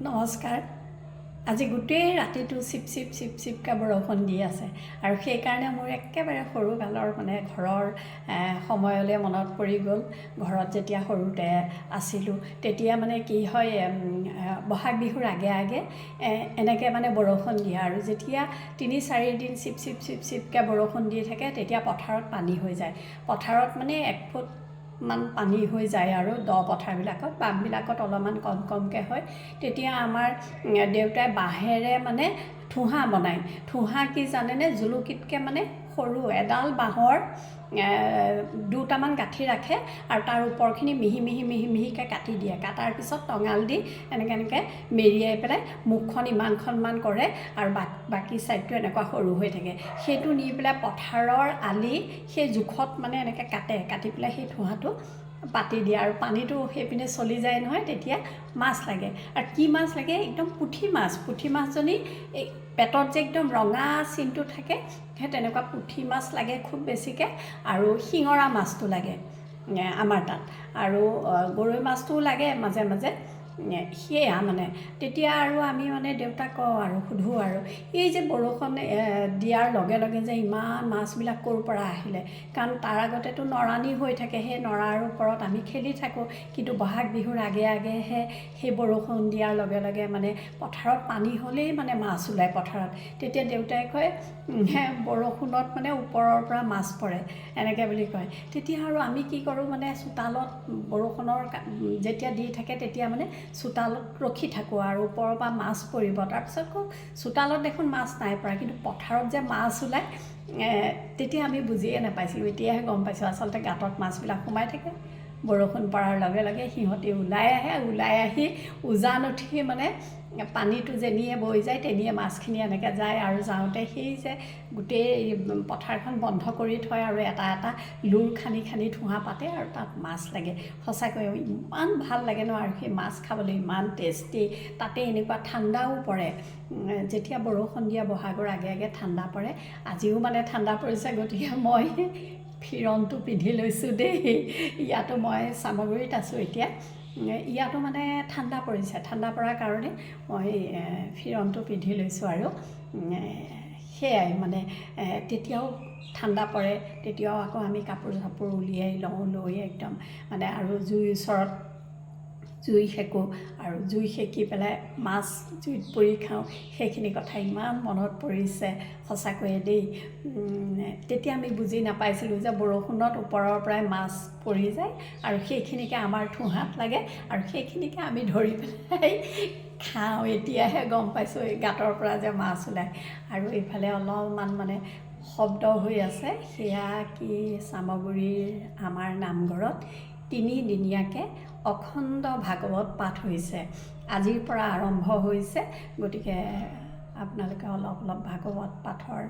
নমস্কাৰ। আজি গোটেই ৰাতিটো চিপ চিপকৈ বৰষুণ দি আছে আৰু সেইকাৰণে মোৰ একেবাৰে সৰুকালৰ ঘৰৰ সময়লৈ মনত পৰি গ'ল। ঘৰত যেতিয়া সৰুতে আছিলোঁ তেতিয়া কি হয়, বহাগ বিহুৰ আগে আগে এনেকৈ বৰষুণ দিয়ে আৰু যেতিয়া ৩-৪ দিন চিপকৈ বৰষুণ দি থাকে তেতিয়া পথাৰত পানী হৈ যায়। পথাৰত 1 ফুট মান পানী হৈ যায় আৰু দ পথাৰবিলাকত, বামবিলাকত অলপমান কমকৈ হয়। তেতিয়া আমাৰ দেউতাই বাঁহেৰে ঠোহা বনায়। ঠোহা কি জানেনে? জুলুকিতকৈ সৰু এডাল বাঁহৰ দুটামান গাঁঠি ৰাখে আৰু তাৰ ওপৰখিনি মিহিকৈ কাটি দিয়ে। কাটাৰ পিছত টঙাল দি এনেকৈ মেৰিয়াই পেলাই মুখখন ইমানখনমান কৰে আৰু বাকী ছাইডটো এনেকুৱা সৰু হৈ থাকে। সেইটো নি পেলাই পথাৰৰ আলি সেই জোখত এনেকৈ কাটি পেলাই সেই ঠোহাটো পাতি দিয়ে আৰু পানীটো সেইপিনে চলি যায় নহয়, তেতিয়া মাছ লাগে। আৰু কি মাছ লাগে? একদম পুঠি মাছজনী এই পেটত যে একদম ৰঙা চিনটো থাকে, সেই তেনেকুৱা পুঠি মাছ লাগে খুব বেছিকৈ। আৰু শিঙৰা মাছটো লাগে আমাৰ তাত, আৰু গৰৈ মাছটোও লাগে মাজে মাজে। সেয়া তেতিয়া আৰু আমি দেউতাক কওঁ আৰু সোধোঁ আৰু এই যে বৰষুণ দিয়াৰ লগে লগে যে ইমান মাছবিলাক ক'ৰ পৰা আহিলে? কাৰণ তাৰ আগতেতো নৰানি হৈ থাকে, সেই নৰাৰ ওপৰত আমি খেলি থাকোঁ। কিন্তু বহাগ বিহুৰ আগে আগেহে সেই বৰষুণ দিয়াৰ লগে লগে পথাৰত পানী হ'লেই মাছ ওলায় পথাৰত। তেতিয়া দেউতাই কয় বৰষুণত ওপৰৰ পৰা মাছ পৰে এনেকৈ বুলি কয়। তেতিয়া আৰু আমি কি কৰোঁ, চোতালত বৰষুণৰ যেতিয়া দি থাকে তেতিয়া চোতালত ৰখি থাকোঁ আৰু ওপৰৰ পৰা মাছ পৰিব। তাৰপিছত কওঁ চোতালত দেখোন মাছ নাই পৰা, কিন্তু পথাৰত যে মাছ ওলায় তেতিয়া আমি বুজিয়ে নাপাইছিলোঁ। এতিয়াহে গম পাইছোঁ আচলতে গাঁতত মাছবিলাক সোমাই থাকে। বৰষুণ পৰাৰ লগে লগে সিহঁতি ওলাই আহি উজান উঠি পানীটো যেনিয়ে বৈ যায় তেনিয়ে মাছখিনি এনেকৈ যায়। আৰু যাওঁতে সেই যে গোটেই পথাৰখন বন্ধ কৰি থয় আৰু এটা এটা লুৰ খানি ঠোহা পাতে আৰু তাত মাছ লাগে। সঁচাকৈ ইমান ভাল লাগে ন, আৰু সেই মাছ খাবলৈ ইমান টেষ্টি। তাতে এনেকুৱা ঠাণ্ডাও পৰে, যেতিয়া বৰষুণ দিয়া বহাগৰ আগে আগে ঠাণ্ডা পৰে। আজিও ঠাণ্ডা পৰিছে, গতিকে মই ফিৰণটো পিন্ধি লৈছোঁ দেই। ইয়াতো মই চামগুৰিত আছোঁ এতিয়া, ইয়াতো ঠাণ্ডা পৰিছে। ঠাণ্ডা পৰাৰ কাৰণে মই ফিৰণটো পিন্ধি লৈছোঁ আৰু সেয়াই তেতিয়াও ঠাণ্ডা পৰে, তেতিয়াও আকৌ আমি কাপোৰ চাপোৰ উলিয়াই লৈ একদম আৰু জুইৰ ওচৰত জুই সেকোঁ আৰু জুই সেকি পেলাই মাছ জুইত পুৰি খাওঁ। সেইখিনি কথা ইমান মনত পৰিছে সঁচাকৈয়ে দেই। তেতিয়া আমি বুজি নাপাইছিলোঁ যে বৰষুণত ওপৰৰ পৰাই মাছ পৰি যায় আৰু সেইখিনিকে আমাৰ ঠোহাত লাগে আৰু সেইখিনিকে আমি ধৰি পেলাই খাওঁ। এতিয়াহে গম পাইছোঁ এই গাঁতৰ পৰা যে মাছ ওলায়। আৰু এইফালে অলপমান শব্দ হৈ আছে, সেয়া কি চামগুৰিৰ আমাৰ নামঘৰত 3 দিনীয়াকৈ অখণ্ড ভাগৱত পাঠ হৈছে। আজিৰ পৰা আৰম্ভ হৈছে, গতিকে আপোনালোকে অলপ ভাগৱত পাঠৰ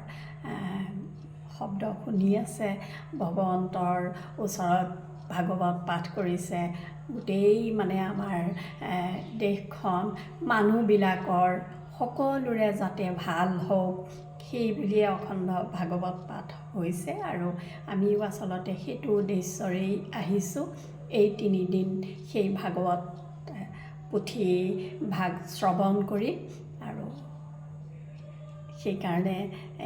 শব্দ শুনি আছে। ভগৱন্তৰ ওচৰত ভাগৱত পাঠ কৰিছে। গোটেই আমাৰ দেশখন মানুহবিলাকৰ সকলোৰে যাতে ভাল হওক সেই বুলিয়ে অখণ্ড ভাগৱত পাঠ হৈছে। আৰু আমিও আচলতে সেইটো উদ্দেশ্যৰেই আহিছোঁ, এই 3 দিন সেই ভাগৱত পুথি ভাগ শ্ৰৱণ কৰি। আৰু সেইকাৰণে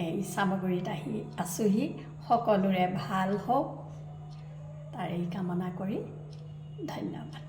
এই চামগুৰিত আহি আছোঁহি। সকলোৰে ভাল হওক তাৰেই কামনা কৰি ধন্যবাদ।